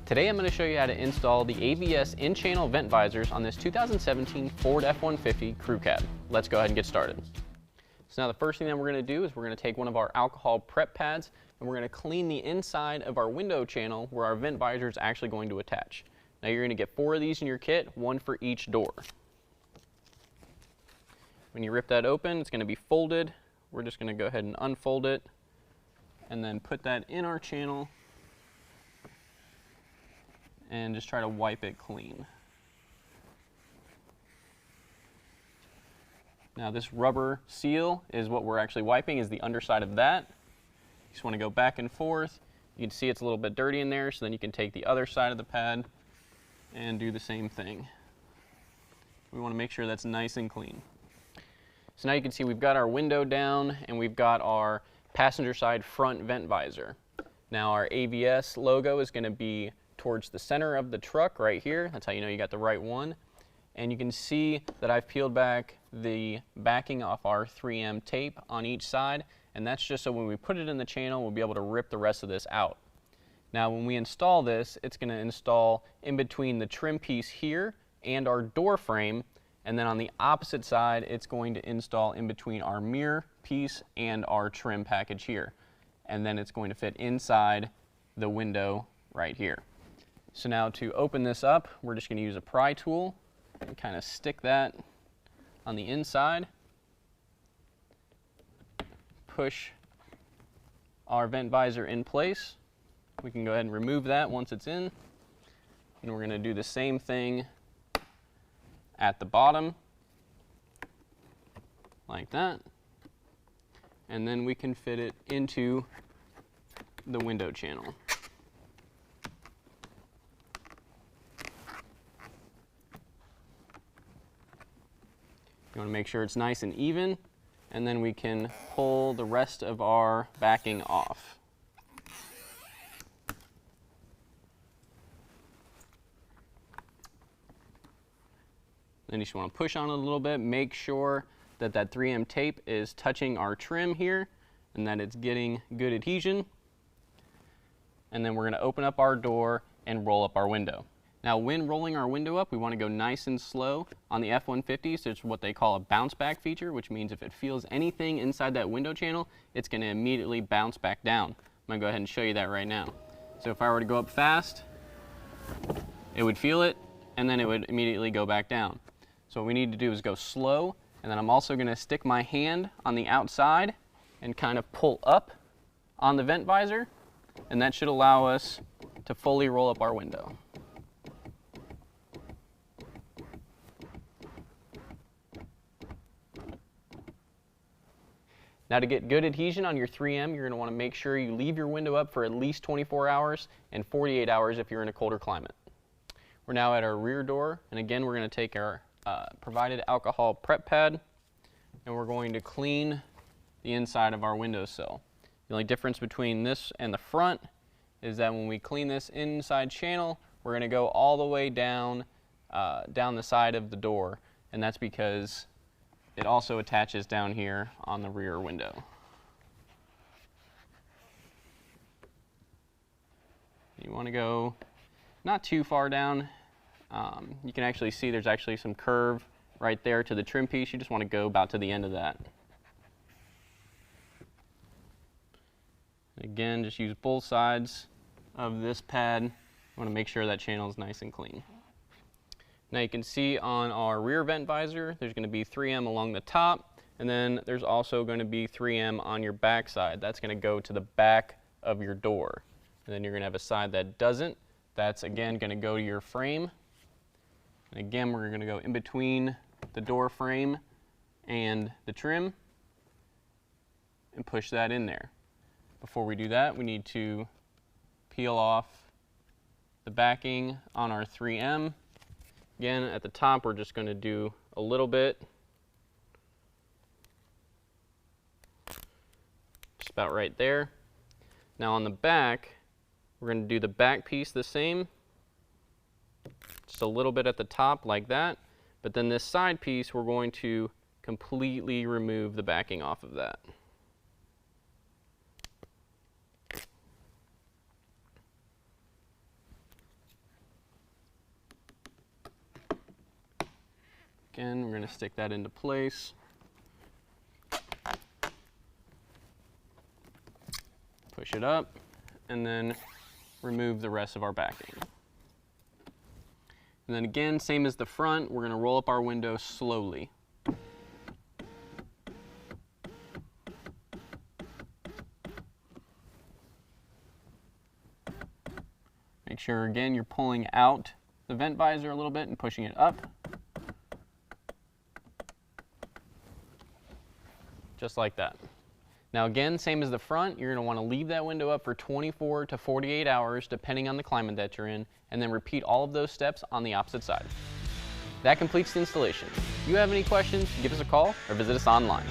Today I'm going to show you how to install the AVS in-channel vent visors on this 2017 Ford F-150 Crew Cab. Let's go ahead and get started. So now the first thing that we're going to do is we're going to take one of our alcohol prep pads and we're going to clean the inside of our window channel where our vent visor is actually going to attach. Now you're going to get 4 of these in your kit, 1 for each door. When you rip that open, it's going to be folded. We're just going to go ahead and unfold it and then put that in our channel and just try to wipe it clean. Now this rubber seal is what we're actually wiping, is the underside of that. You just want to go back and forth. You can see it's a little bit dirty in there, so then you can take the other side of the pad and do the same thing. We want to make sure that's nice and clean. So now you can see we've got our window down and we've got our passenger side front vent visor. Now our AVS logo is going to be towards the center of the truck right here. That's how you know you got the right one. And you can see that I've peeled back the backing off our 3M tape on each side, and that's just so when we put it in the channel we'll be able to rip the rest of this out. Now when we install this, it's going to install in between the trim piece here and our door frame, and then on the opposite side it's going to install in between our mirror piece and our trim package here, and then it's going to fit inside the window right here. So now to open this up, we're just going to use a pry tool and kind of stick that on the inside, push our vent visor in place. We can go ahead and remove that once it's in, and we're going to do the same thing at the bottom like that, and then we can fit it into the window channel. You want to make sure it's nice and even, and then we can pull the rest of our backing off. Then you just want to push on it a little bit, make sure that that 3M tape is touching our trim here and that it's getting good adhesion. And then we're going to open up our door and roll up our window. Now when rolling our window up, we want to go nice and slow. On the F-150, so it's what they call a bounce back feature, which means if it feels anything inside that window channel, it's going to immediately bounce back down. I'm going to go ahead and show you that right now. So if I were to go up fast, it would feel it, and then it would immediately go back down. So what we need to do is go slow, and then I'm also going to stick my hand on the outside and kind of pull up on the vent visor, and that should allow us to fully roll up our window. Now to get good adhesion on your 3M, you're going to want to make sure you leave your window up for at least 24 hours and 48 hours if you're in a colder climate. We're now at our rear door, and again we're going to take our provided alcohol prep pad and we're going to clean the inside of our windowsill. The only difference between this and the front is that when we clean this inside channel, we're going to go all the way down the side of the door, and that's because it also attaches down here on the rear window. You want to go not too far down. You can actually see there's actually some curve right there to the trim piece. You just want to go about to the end of that. Again, just use both sides of this pad. You want to make sure that channel is nice and clean. Now you can see on our rear vent visor, there's going to be 3M along the top, and then there's also going to be 3M on your back side. That's going to go to the back of your door. And then you're going to have a side that doesn't. That's again going to go to your frame. And again, we're going to go in between the door frame and the trim and push that in there. Before we do that, we need to peel off the backing on our 3M. Again, at the top, we're just going to do a little bit, just about right there. Now on the back, we're going to do the back piece the same, just a little bit at the top like that, but then this side piece, we're going to completely remove the backing off of that. Again, we're going to stick that into place. Push it up, and then remove the rest of our backing. And then again, same as the front, we're going to roll up our window slowly. Make sure, again, you're pulling out the vent visor a little bit and pushing it up. Just like that. Now again, same as the front, you're going to want to leave that window up for 24 to 48 hours, depending on the climate that you're in, and then repeat all of those steps on the opposite side. That completes the installation. If you have any questions, give us a call or visit us online.